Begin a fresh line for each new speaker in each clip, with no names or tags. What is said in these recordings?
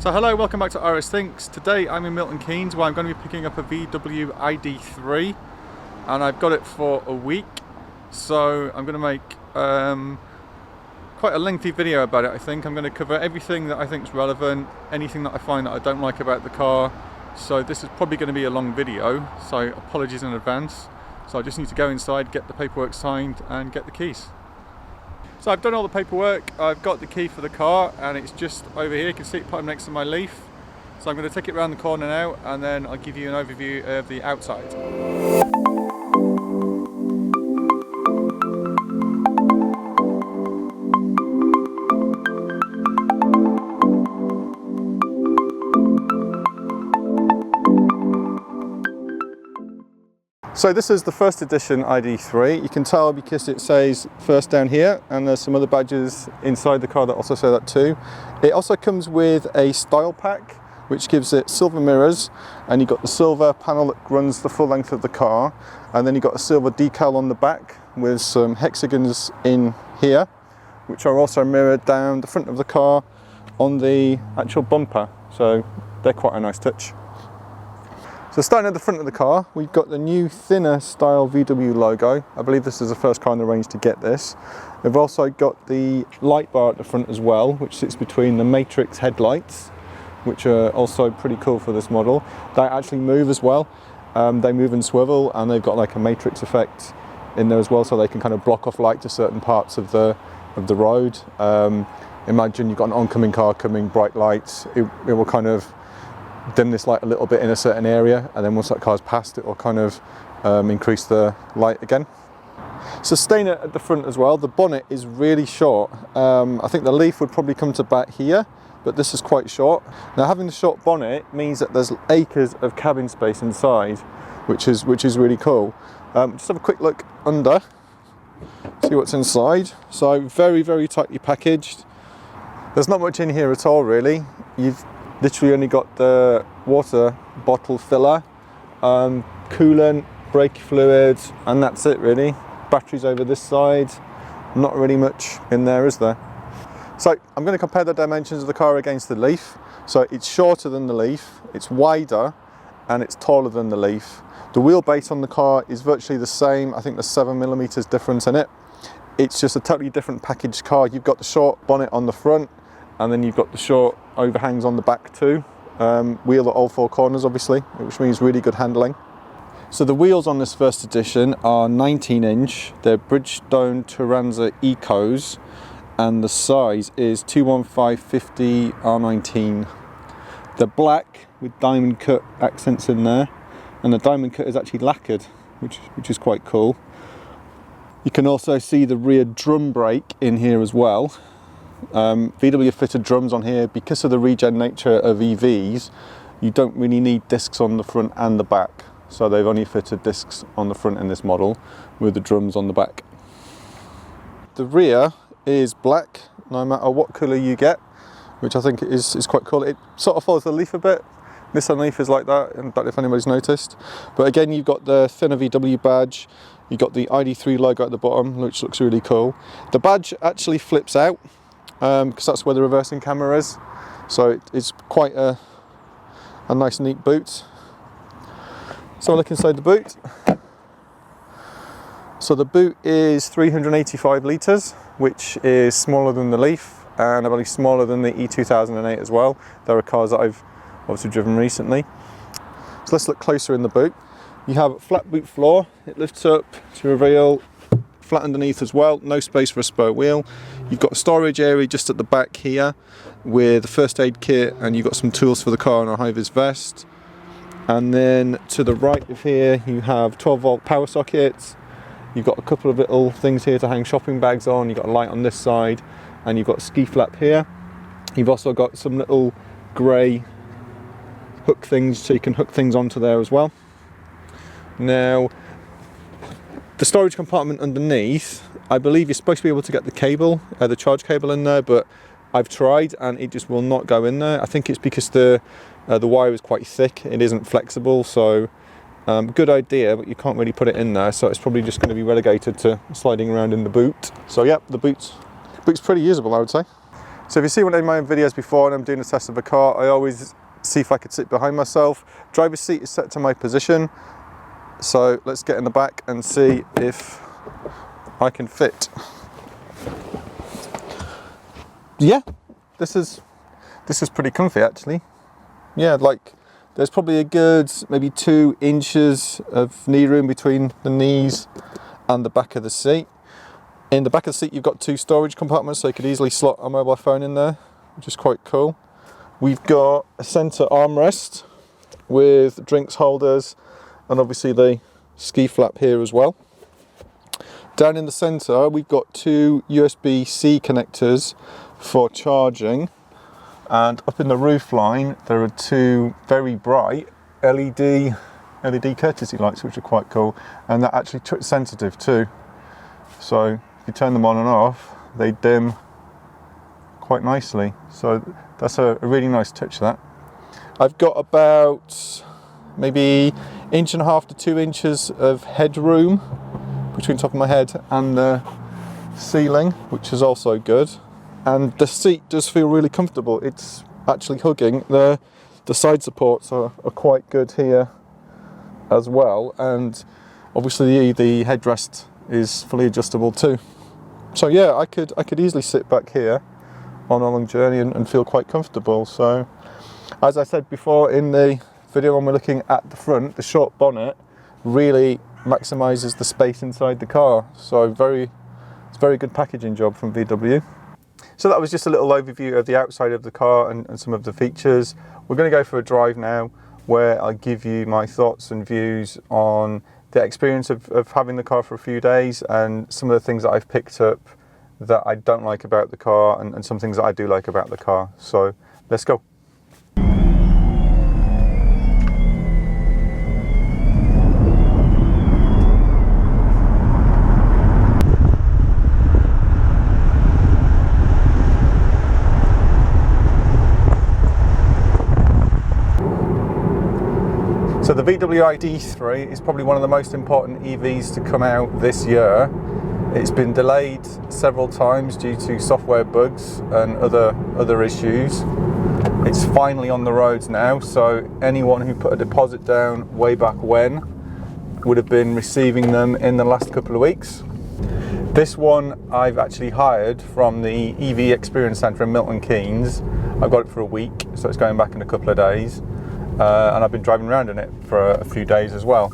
So hello, welcome back to RS Thinks. Today I'm in Milton Keynes where I'm going to be picking up a VW ID.3 and I've got it for a week. So I'm going to make quite a lengthy video about it. I think I'm going to cover everything that I think is relevant, anything that I find that I don't like about the car. So this is probably going to be a long video, so apologies in advance. So I just need to go inside, get the paperwork signed and get the keys. So I've done all the paperwork, I've got the key for the car and it's just over here. You can see it put next to my Leaf. So I'm going to take it around the corner now and then I'll give you an overview of the outside. So this is the first edition ID.3. You can tell because it says first down here and there's some other badges inside the car that also say that too. It also comes with a style pack which gives it silver mirrors, and you've got the silver panel that runs the full length of the car, and then you've got a silver decal on the back with some hexagons in here which are also mirrored down the front of the car on the actual bumper, so they're quite a nice touch. So starting at the front of the car, we've got the new thinner style VW logo. I believe this is the first car in the range to get this. We've also got the light bar at the front as well, which sits between the matrix headlights, which are also pretty cool for this model. They actually move as well. They move and swivel, and they've got like a matrix effect in there as well, so they can kind of block off light to certain parts of the road. Imagine you've got an oncoming car coming, bright lights, it will kind of dim this light a little bit in a certain area, and then once that car's passed it will kind of increase the light again. So staying at the front as well, the bonnet is really short. I think the Leaf would probably come to bat here, but this is quite short. Now having the short bonnet means that there's acres of cabin space inside, which is really cool. Just have a quick look under, see what's inside. So very tightly packaged. There's not much in here at all really. You've literally only got the water bottle filler, coolant, brake fluids, and that's it really. Batteries over this side, not really much in there, is there? So I'm going to compare the dimensions of the car against the Leaf. So it's shorter than the Leaf, it's wider, and it's taller than the Leaf. The wheelbase on the car is virtually the same. I think there's 7mm difference in it. It's just a totally different packaged car. You've got the short bonnet on the front, and then you've got the short overhangs on the back too. Wheel at all four corners obviously, which means really good handling. So the wheels on this first edition are 19-inch. They're Bridgestone Turanza Ecos, and the size is 215/50 R19. They're black with diamond cut accents in there, and the diamond cut is actually lacquered, which is quite cool. You can also see the rear drum brake in here as well. VW fitted drums on here. Because of the regen nature of EVs, you don't really need discs on the front and the back, so they've only fitted discs on the front in this model with the drums on the back. The rear is black no matter what colour you get, which I think is quite cool. It sort of follows the Leaf a bit. Nissan Leaf is like that, I don't know if anybody's noticed. But again, you've got the thinner VW badge, you've got the ID.3 logo at the bottom, which looks really cool. The badge actually flips out, because that's where the reversing camera is, so it's quite a nice neat boot. So look inside the boot. So the boot is 385 litres, which is smaller than the Leaf and I believe smaller than the E2008 as well. There are cars that I've obviously driven recently. So let's look closer in the boot. You have a flat boot floor, it lifts up to reveal flat underneath as well, no space for a spare wheel. You've got a storage area just at the back here with a first aid kit, and you've got some tools for the car and a high-vis vest. And then to the right of here you have 12-volt power sockets. You've got a couple of little things here to hang shopping bags on. You've got a light on this side, and you've got a ski flap here. You've also got some little grey hook things, so you can hook things onto there as well. Now, the storage compartment underneath, I believe you're supposed to be able to get the cable, the charge cable in there, but I've tried and it just will not go in there. I think it's because the wire is quite thick, it isn't flexible, so good idea, but you can't really put it in there, so it's probably just going to be relegated to sliding around in the boot. So yeah, the boot's pretty usable, I would say. So if you see one of my videos before and I'm doing a test of a car, I always see if I could sit behind myself. Driver's seat is set to my position. So let's get in the back and see if I can fit. Yeah, this is pretty comfy actually. Yeah, like there's probably a good maybe 2 inches of knee room between the knees and the back of the seat. In the back of the seat you've got 2 storage compartments, so you could easily slot a mobile phone in there, which is quite cool. We've got a centre armrest with drinks holders and obviously the ski flap here as well. Down in the centre we've got 2 USB-C connectors for charging, and up in the roof line there are 2 very bright LED courtesy lights, which are quite cool, and they're actually touch sensitive too. So if you turn them on and off, they dim quite nicely. So that's a really nice touch, that. I've got about maybe 1.5 to 2 inches of headroom between top of my head and the ceiling, which is also good. And the seat does feel really comfortable. It's actually hugging. The side supports are quite good here as well, and obviously the headrest is fully adjustable too. So yeah, I could easily sit back here on a long journey and feel quite comfortable. So as I said before in the video when we're looking at the front, the short bonnet really maximizes the space inside the car. So it's a very good packaging job from VW. So that was just a little overview of the outside of the car and some of the features. We're going to go for a drive now where I give you my thoughts and views on the experience of having the car for a few days and some of the things that I've picked up that I don't like about the car and some things that I do like about the car. So let's go. So the VW ID.3 is probably one of the most important EVs to come out this year. It's been delayed several times due to software bugs and other issues. It's finally on the roads now, so anyone who put a deposit down way back when would have been receiving them in the last couple of weeks. This one I've actually hired from the EV Experience Centre in Milton Keynes. I've got it for a week, so it's going back in a couple of days. And I've been driving around in it for a few days as well.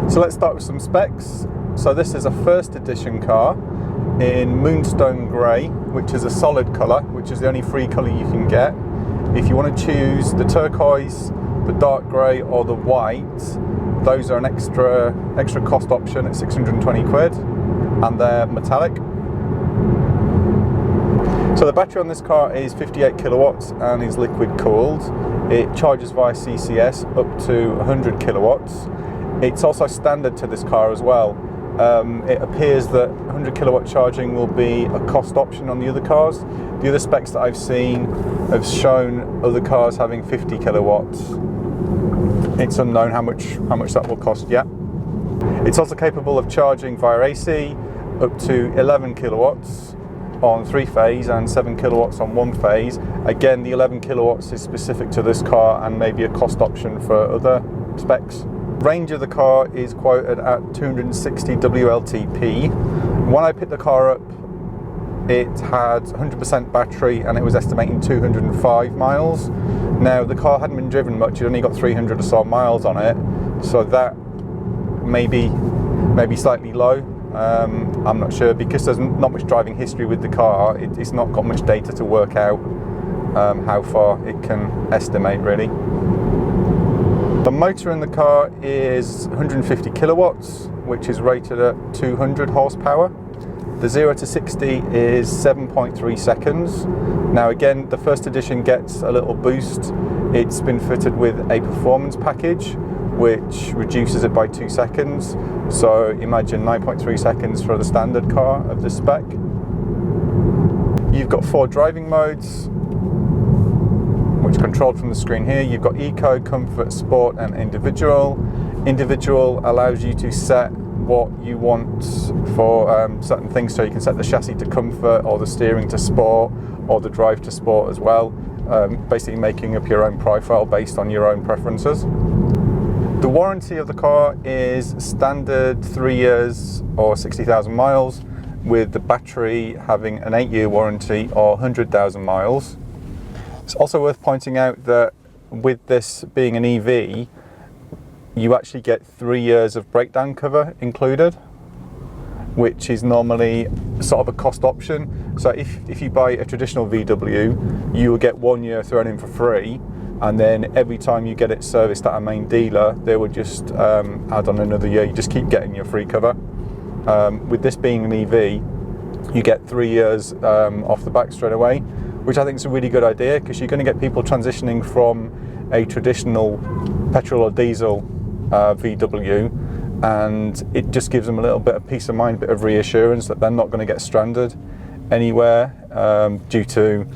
So let's start with some specs. So this is a first edition car in Moonstone Grey, which is a solid colour, which is the only free colour you can get. If you want to choose the turquoise, the dark grey or the white, those are an extra cost option at 620 quid, and they're metallic. So the battery on this car is 58 kilowatts and is liquid cooled. It charges via CCS up to 100 kilowatts. It's also standard to this car as well. It appears that 100 kilowatt charging will be a cost option on the other cars. The other specs that I've seen have shown other cars having 50 kilowatts. It's unknown how much that will cost yet. It's also capable of charging via AC up to 11 kilowatts on 3-phase and 7 kilowatts on 1-phase. Again, the 11 kilowatts is specific to this car and maybe a cost option for other specs. Range of the car is quoted at 260 WLTP. When I picked the car up, it had 100% battery and it was estimating 205 miles. Now the car hadn't been driven much, it only got 300 or so miles on it, so that may be slightly low. I'm not sure, because there's not much driving history with the car. It's not got much data to work out how far it can estimate really. The motor in the car is 150 kilowatts, which is rated at 200 horsepower. The 0 to 60 is 7.3 seconds. Now again, the first edition gets a little boost. It's been fitted with a performance package, which reduces it by 2 seconds. So imagine 9.3 seconds for the standard car of this spec. You've got 4 driving modes, which are controlled from the screen here. You've got Eco, Comfort, Sport and Individual. Individual allows you to set what you want for certain things. So you can set the chassis to comfort, or the steering to sport, or the drive to sport as well. Basically making up your own profile based on your own preferences. The warranty of the car is standard 3 years or 60,000 miles, with the battery having an 8-year warranty or 100,000 miles. It's also worth pointing out that with this being an EV, you actually get 3 years of breakdown cover included, which is normally sort of a cost option. So if you buy a traditional VW, you will get 1 year thrown in for free, and then every time you get it serviced at a main dealer, they would just add on another year. You just keep getting your free cover. With this being an EV, you get 3 years off the back straight away, which I think is a really good idea, because you're going to get people transitioning from a traditional petrol or diesel VW, and it just gives them a little bit of peace of mind, a bit of reassurance that they're not going to get stranded anywhere due to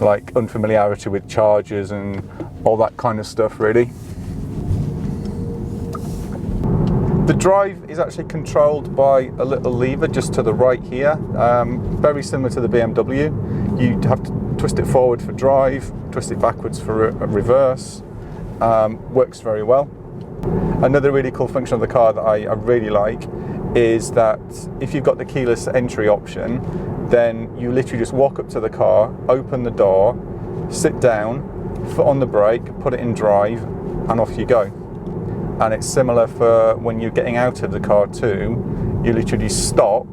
like unfamiliarity with chargers and all that kind of stuff, really. The drive is actually controlled by a little lever just to the right here, very similar to the BMW. You have to twist it forward for drive, twist it backwards for reverse. Works very well. Another really cool function of the car that I really like is that if you've got the keyless entry option, then you literally just walk up to the car, open the door, sit down, foot on the brake, put it in drive, and off you go. And it's similar for when you're getting out of the car too. You literally stop,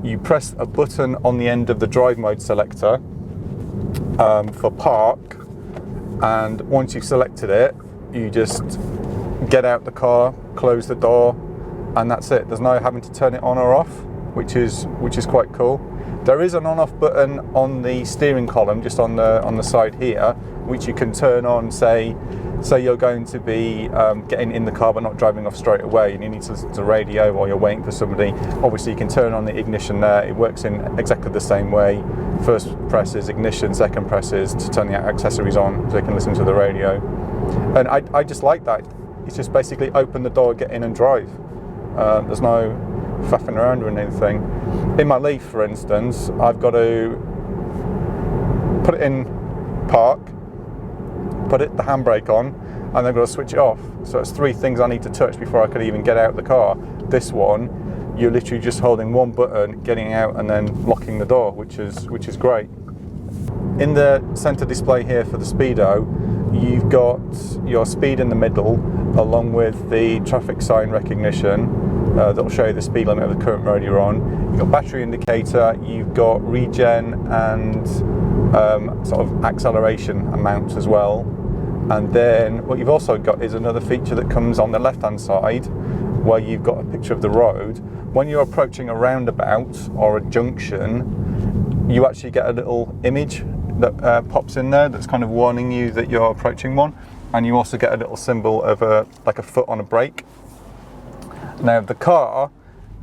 you press a button on the end of the drive mode selector for park, and once you've selected it, you just get out the car, close the door, and that's it. There's no having to turn it on or off, which is quite cool. There is an on-off button on the steering column, just on the side here, which you can turn on. Say you're going to be getting in the car but not driving off straight away, and you need to listen to the radio while you're waiting for somebody. Obviously, you can turn on the ignition there. It works in exactly the same way. First press is ignition, second press is to turn the accessories on, so you can listen to the radio. And I just like that. It's just basically open the door, get in and drive. There's no faffing around or anything. In my Leaf, for instance, I've got to put it in park, put the handbrake on, and then I've got to switch it off. So it's 3 things I need to touch before I could even get out of the car. This one, you're literally just holding one button, getting out, and then locking the door, which is great. In the center display here for the Speedo, you've got your speed in the middle, along with the traffic sign recognition that will show you the speed limit of the current road you're on. You've got battery indicator, you've got regen and sort of acceleration amount as well. And then what you've also got is another feature that comes on the left hand side, where you've got a picture of the road. When you're approaching a roundabout or a junction, you actually get a little image that pops in there that's kind of warning you that you're approaching one, and you also get a little symbol of like a foot on a brake. Now the car,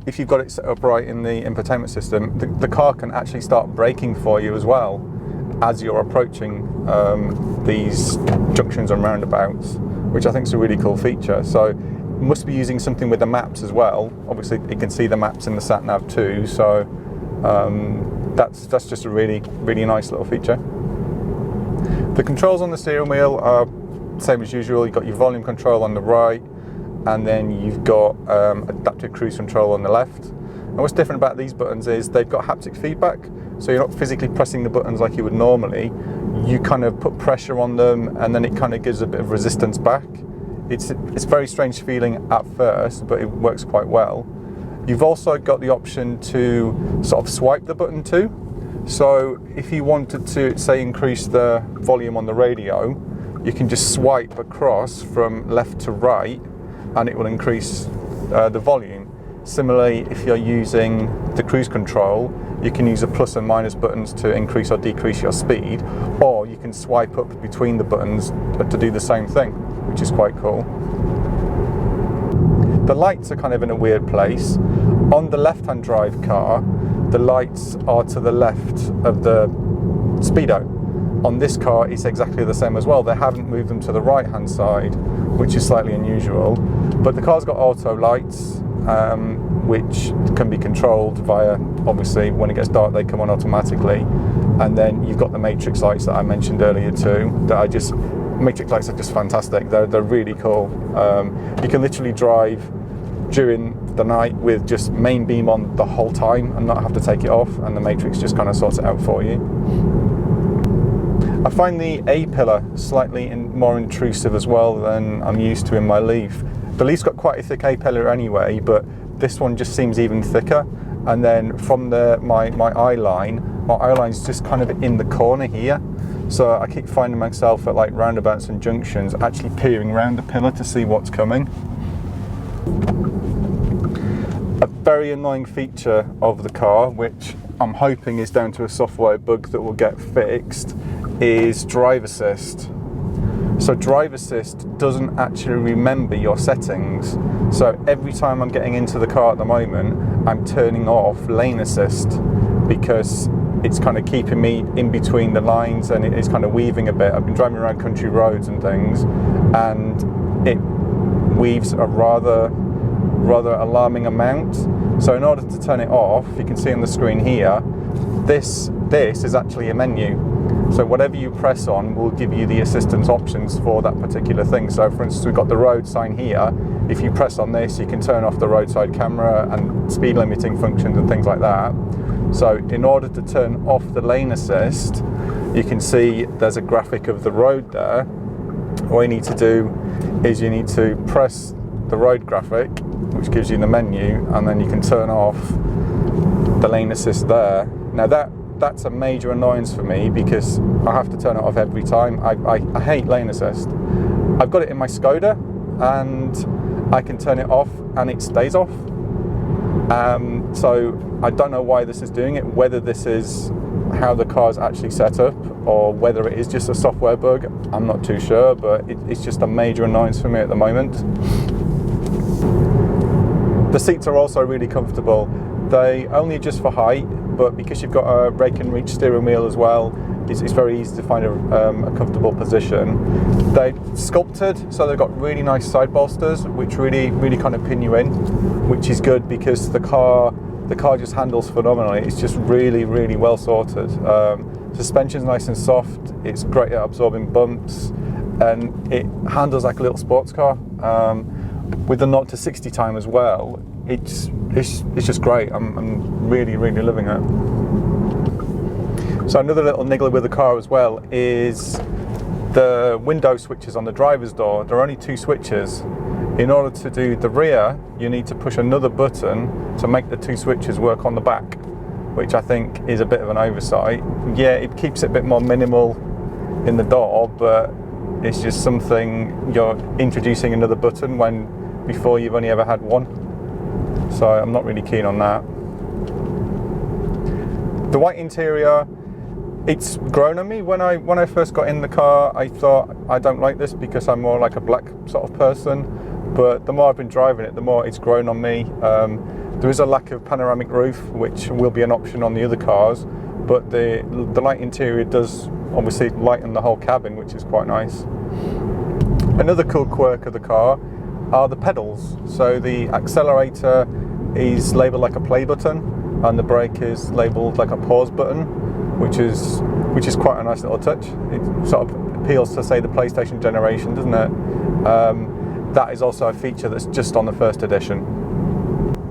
if you've got it set up right in the infotainment system, the car can actually start braking for you as well as you're approaching these junctions and roundabouts, which I think is a really cool feature. So it must be using something with the maps as well. Obviously it can see the maps in the sat nav too, so that's just a really nice little feature. The controls on the steering wheel are same as usual. You've got your volume control on the right, and then you've got adaptive cruise control on the left. And what's different about these buttons is they've got haptic feedback, so you're not physically pressing the buttons like you would normally. You kind of put pressure on them, and then it kind of gives a bit of resistance back. It's a very strange feeling at first, but it works quite well. You've also got the option to sort of swipe the button too. So if you wanted to, say, increase the volume on the radio, you can just swipe across from left to right, and it will increase the volume. Similarly, if you're using the cruise control, you can use the plus and minus buttons to increase or decrease your speed, or you can swipe up between the buttons to do the same thing, which is quite cool. The lights are kind of in a weird place. On the left-hand drive car, the lights are to the left of the Speedo. On this car, it's exactly the same as well. They haven't moved them to the right-hand side, which is slightly unusual. But the car's got auto lights, which can be controlled via, obviously when it gets dark they come on automatically, and then you've got the matrix lights that I mentioned earlier too, matrix lights are just fantastic. They're really cool. You can literally drive during the night with just main beam on the whole time and not have to take it off, and the matrix just kind of sorts it out for you. I find the A-pillar slightly more intrusive as well than I'm used to in my Leaf. The Leaf's got quite a thick A-pillar anyway, but this one just seems even thicker. And then from my eye line's just kind of in the corner here. So I keep finding myself at like roundabouts and junctions actually peering around the pillar to see what's coming. A very annoying feature of the car, which I'm hoping is down to a software bug that will get fixed, is drive assist. So drive assist doesn't actually remember your settings. So every time I'm getting into the car at the moment, I'm turning off lane assist because it's kind of keeping me in between the lines and it's kind of weaving a bit. I've been driving around country roads and things, and it weaves a rather alarming amount. So in order to turn it off, you can see on the screen here, this is actually a menu. So whatever you press on will give you the assistance options for that particular thing. So for instance, we've got the road sign here. If you press on this, you can turn off the roadside camera and speed limiting functions and things like that. So in order to turn off the lane assist, you can see there's a graphic of the road there. All you need to do is you need to press the road graphic, which gives you the menu, and then you can turn off the lane assist there. Now that's a major annoyance for me because I have to turn it off every time. I hate lane assist. I've got it in my Skoda and I can turn it off and it stays off. So I don't know why this is doing it, whether this is how the car is actually set up or whether it is just a software bug. I'm not too sure, but it's just a major annoyance for me at the moment. The seats are also really comfortable. They only adjust for height, but because you've got a rake and reach steering wheel as well, it's very easy to find a comfortable position. They're sculpted, so they've got really nice side bolsters, which really kind of pin you in, which is good because the car just handles phenomenally. It's just really well sorted. Suspension's nice and soft. It's great at absorbing bumps, and it handles like a little sports car. With the 0 to 60 time as well, it's just great. I'm really loving it. So another little niggle with the car as well is the window switches on the driver's door. There are only 2 switches. In order to do the rear, you need to push another button to make the 2 switches work on the back, which I think is a bit of an oversight. Yeah, it keeps it a bit more minimal in the door, but it's just something you're introducing another button when before you've only ever had one. So I'm not really keen on that. The white interior, it's grown on me. When I first got in the car, I thought I don't like this because I'm more like a black sort of person. But the more I've been driving it, the more it's grown on me. There is a lack of panoramic roof, which will be an option on the other cars. But the light interior does obviously lighten the whole cabin, which is quite nice. Another cool quirk of the car are the pedals. So the accelerator is labelled like a play button, and the brake is labelled like a pause button, which is quite a nice little touch. It sort of appeals to, say, the PlayStation generation, doesn't it? That is also a feature that's just on the first edition.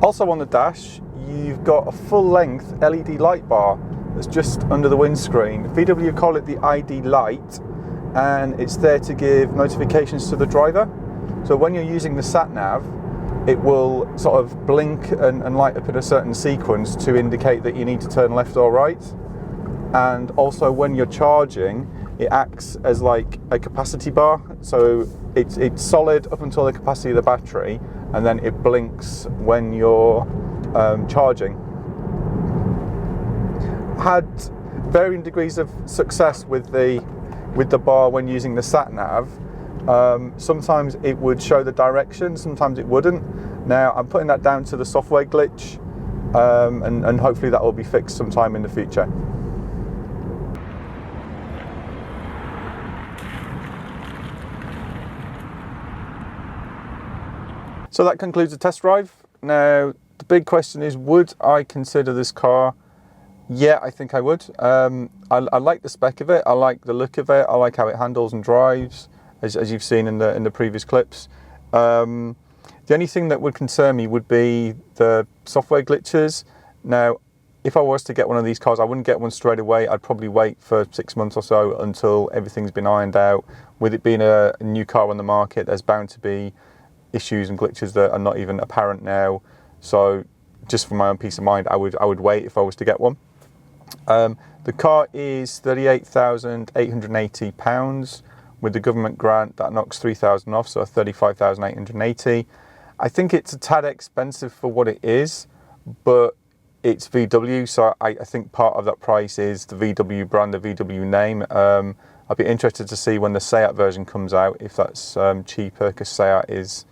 Also on the dash, you've got a full-length LED light bar that's just under the windscreen. VW call it the ID light, and it's there to give notifications to the driver. So when you're using the sat-nav, it will sort of blink and light up in a certain sequence to indicate that you need to turn left or right. And also when you're charging, it acts as like a capacity bar. So it's solid up until the capacity of the battery, and then it blinks when you're charging. Had varying degrees of success with the bar when using the sat-nav. Sometimes it would show the direction, sometimes it wouldn't. Now I'm putting that down to the software glitch, and hopefully that will be fixed sometime in the future. So that concludes the test drive. Now, the big question is, would I consider this car? Yeah, I think I would. I like the spec of it. I like the look of it. I like how it handles and drives, as you've seen in the previous clips. The only thing that would concern me would be the software glitches. Now, if I was to get one of these cars, I wouldn't get one straight away. I'd probably wait for 6 months or so until everything's been ironed out. With it being a new car on the market, there's bound to be issues and glitches that are not even apparent now. So just for my own peace of mind, I would wait if I was to get one. The car is £38,880. With the government grant, that knocks £3,000 off, so £35,880. I think it's a tad expensive for what it is, but it's VW, so I think part of that price is the VW brand, the VW name. I'd be interested to see when the Seat version comes out, if that's cheaper, because Seat is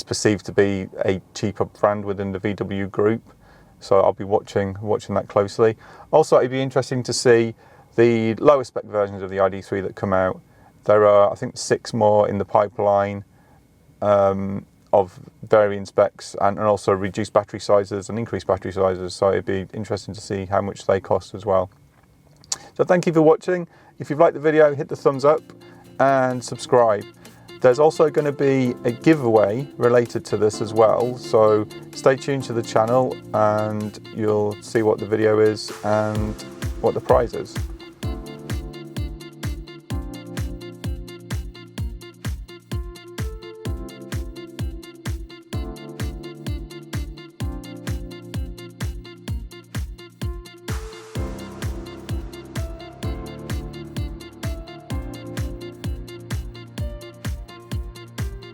perceived to be a cheaper brand within the VW group. So I'll be watching that closely. Also, it'd be interesting to see the lower spec versions of the ID.3 that come out. There are, I think, 6 more in the pipeline of varying specs, and also reduced battery sizes and increased battery sizes. So it'd be interesting to see how much they cost as well. So thank you for watching. If you've liked the video, hit the thumbs up and subscribe. There's also going to be a giveaway related to this as well, so stay tuned to the channel and you'll see what the video is and what the prize is.